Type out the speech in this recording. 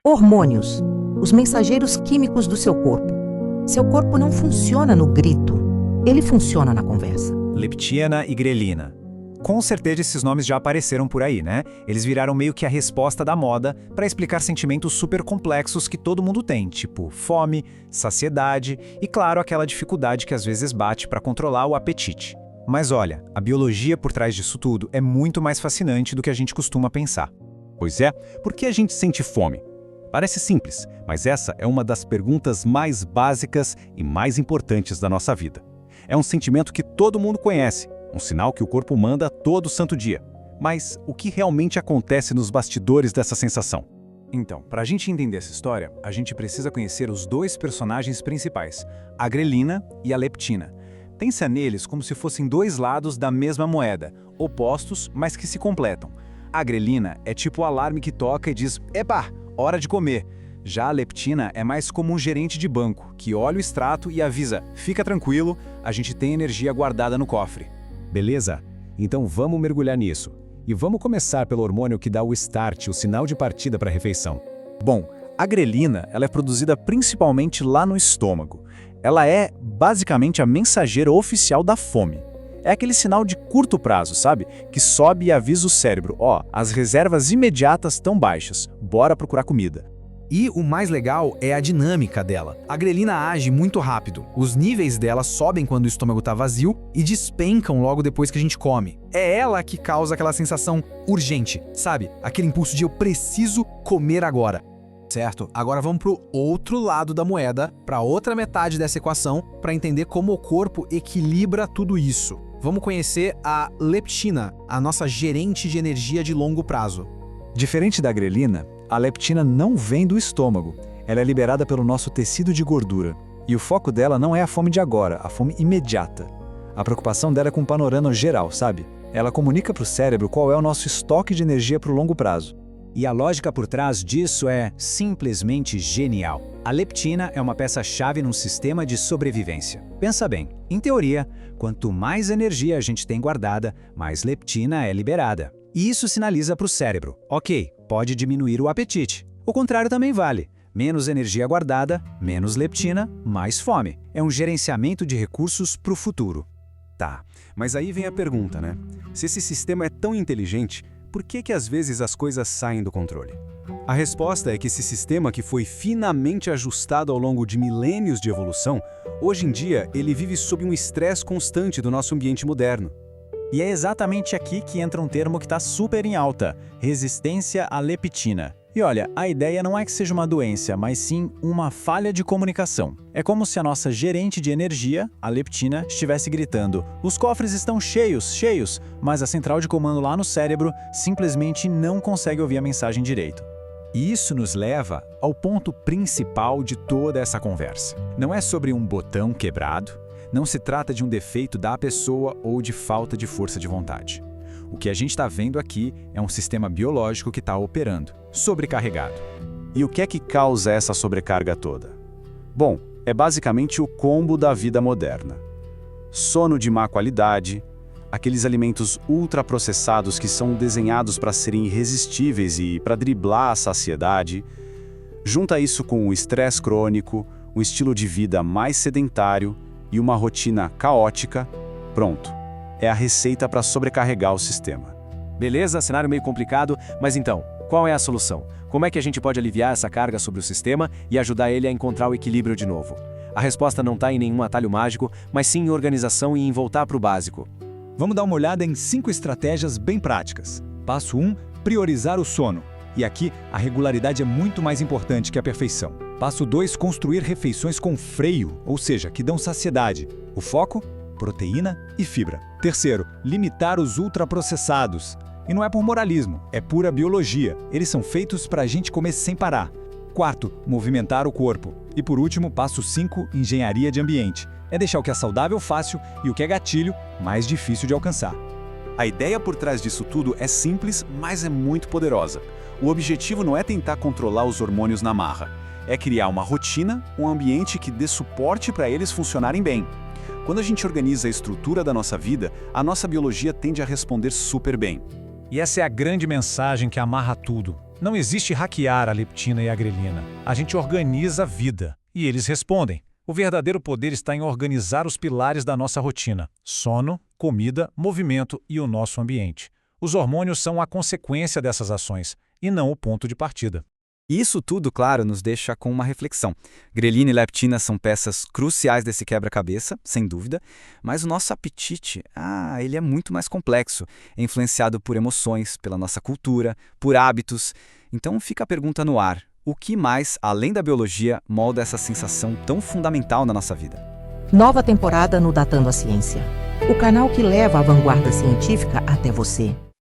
Hormônios, os mensageiros químicos do seu corpo. Seu corpo não funciona no grito, ele funciona na conversa. Leptina e grelina. Com certeza esses nomes já apareceram por aí, né? Eles viraram meio que a resposta da moda para explicar sentimentos super complexos que todo mundo tem, tipo fome, saciedade e, claro, aquela dificuldade que às vezes bate para controlar o apetite. Mas olha, a biologia por trás disso tudo é muito mais fascinante do que a gente costuma pensar. Pois é, por que a gente sente fome? Parece simples, mas essa é uma das perguntas mais básicas e mais importantes da nossa vida. É um sentimento que todo mundo conhece, um sinal que o corpo manda todo santo dia. Mas o que realmente acontece nos bastidores dessa sensação? Então, para a gente entender essa história, a gente precisa conhecer os dois personagens principais, a grelina e a leptina. Pensa neles como se fossem dois lados da mesma moeda, opostos, mas que se completam. A grelina é tipo o alarme que toca e diz, epa, hora de comer. Já a leptina é mais como um gerente de banco, que olha o extrato e avisa, fica tranquilo, a gente tem energia guardada no cofre. Beleza? Então vamos mergulhar nisso. E vamos começar pelo hormônio que dá o start, o sinal de partida para a refeição. Bom, a grelina ela é produzida principalmente lá no estômago. Ela é basicamente a mensageira oficial da fome. É aquele sinal de curto prazo, sabe? Que sobe e avisa o cérebro, ó, as reservas imediatas estão baixas, bora procurar comida. E o mais legal é a dinâmica dela. A grelina age muito rápido. Os níveis dela sobem quando o estômago está vazio e despencam logo depois que a gente come. É ela que causa aquela sensação urgente, sabe? Aquele impulso de eu preciso comer agora. Certo? Agora vamos para o outro lado da moeda, para a outra metade dessa equação, para entender como o corpo equilibra tudo isso. Vamos conhecer a leptina, a nossa gerente de energia de longo prazo. Diferente da grelina, a leptina não vem do estômago. Ela é liberada pelo nosso tecido de gordura. E o foco dela não é a fome de agora, a fome imediata. A preocupação dela é com o panorama geral, sabe? Ela comunica para o cérebro qual é o nosso estoque de energia para o longo prazo. E a lógica por trás disso é simplesmente genial. A leptina é uma peça-chave num sistema de sobrevivência. Pensa bem, em teoria, quanto mais energia a gente tem guardada, mais leptina é liberada. E isso sinaliza para o cérebro, ok, pode diminuir o apetite. O contrário também vale. Menos energia guardada, menos leptina, mais fome. É um gerenciamento de recursos para o futuro. Tá, mas aí vem a pergunta, né? Se esse sistema é tão inteligente, por que às vezes as coisas saem do controle? A resposta é que esse sistema que foi finamente ajustado ao longo de milênios de evolução, hoje em dia ele vive sob um estresse constante do nosso ambiente moderno. E é exatamente aqui que entra um termo que está super em alta, resistência à leptina. E olha, a ideia não é que seja uma doença, mas sim uma falha de comunicação. É como se a nossa gerente de energia, a leptina, estivesse gritando: os cofres estão cheios, cheios, mas a central de comando lá no cérebro simplesmente não consegue ouvir a mensagem direito. E isso nos leva ao ponto principal de toda essa conversa. Não é sobre um botão quebrado, não se trata de um defeito da pessoa ou de falta de força de vontade. O que a gente está vendo aqui é um sistema biológico que está operando, sobrecarregado. E o que é que causa essa sobrecarga toda? Bom, é basicamente o combo da vida moderna. Sono de má qualidade, aqueles alimentos ultraprocessados que são desenhados para serem irresistíveis e para driblar a saciedade. Junta isso com o estresse crônico, um estilo de vida mais sedentário e uma rotina caótica, pronto. É a receita para sobrecarregar o sistema. Beleza, cenário meio complicado, mas então, qual é a solução? Como é que a gente pode aliviar essa carga sobre o sistema e ajudar ele a encontrar o equilíbrio de novo? A resposta não está em nenhum atalho mágico, mas sim em organização e em voltar para o básico. Vamos dar uma olhada em 5 estratégias bem práticas. Passo 1, priorizar o sono. E aqui, a regularidade é muito mais importante que a perfeição. Passo 2, construir refeições com freio, ou seja, que dão saciedade. O foco? Proteína e fibra. Terceiro, limitar os ultraprocessados. E não é por moralismo, é pura biologia. Eles são feitos para a gente comer sem parar. Quarto, movimentar o corpo. E por último, passo 5, engenharia de ambiente. É deixar o que é saudável fácil e o que é gatilho mais difícil de alcançar. A ideia por trás disso tudo é simples, mas é muito poderosa. O objetivo não é tentar controlar os hormônios na marra. É criar uma rotina, um ambiente que dê suporte para eles funcionarem bem. Quando a gente organiza a estrutura da nossa vida, a nossa biologia tende a responder super bem. E essa é a grande mensagem que amarra tudo. Não existe hackear a leptina e a grelina. A gente organiza a vida e eles respondem. O verdadeiro poder está em organizar os pilares da nossa rotina: sono, comida, movimento e o nosso ambiente. Os hormônios são a consequência dessas ações e não o ponto de partida. Isso tudo, claro, nos deixa com uma reflexão. Grelina e leptina são peças cruciais desse quebra-cabeça, sem dúvida, mas o nosso apetite, ele é muito mais complexo. É influenciado por emoções, pela nossa cultura, por hábitos. Então fica a pergunta no ar: o que mais, além da biologia, molda essa sensação tão fundamental na nossa vida? Nova temporada no Datando a Ciência. O canal que leva a vanguarda científica até você.